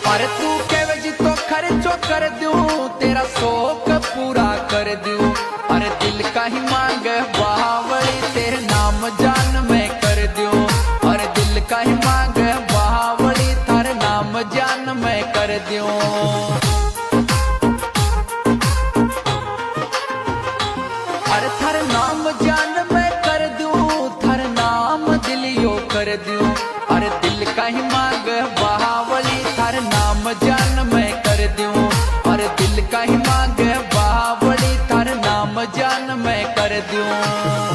अरे तू कहवे जी तो खर्चो कर दूं, तेरा शौक पूरा कर दूं। अरे दिल का ही मांग बावली, तेरे नाम जान मैं कर दूं। अरे दिल का ही मांग बावली, थारे नाम जान मैं कर दूं। अरे थारे नाम जान मैं कर दूं, थारे नाम दिलियो कर दूं। अरे दिल का ही मांग बावली, थारे नाम जान मैं कर दूं। अरे दिल का ही मांग बावली, थारे नाम जान मैं कर दूं।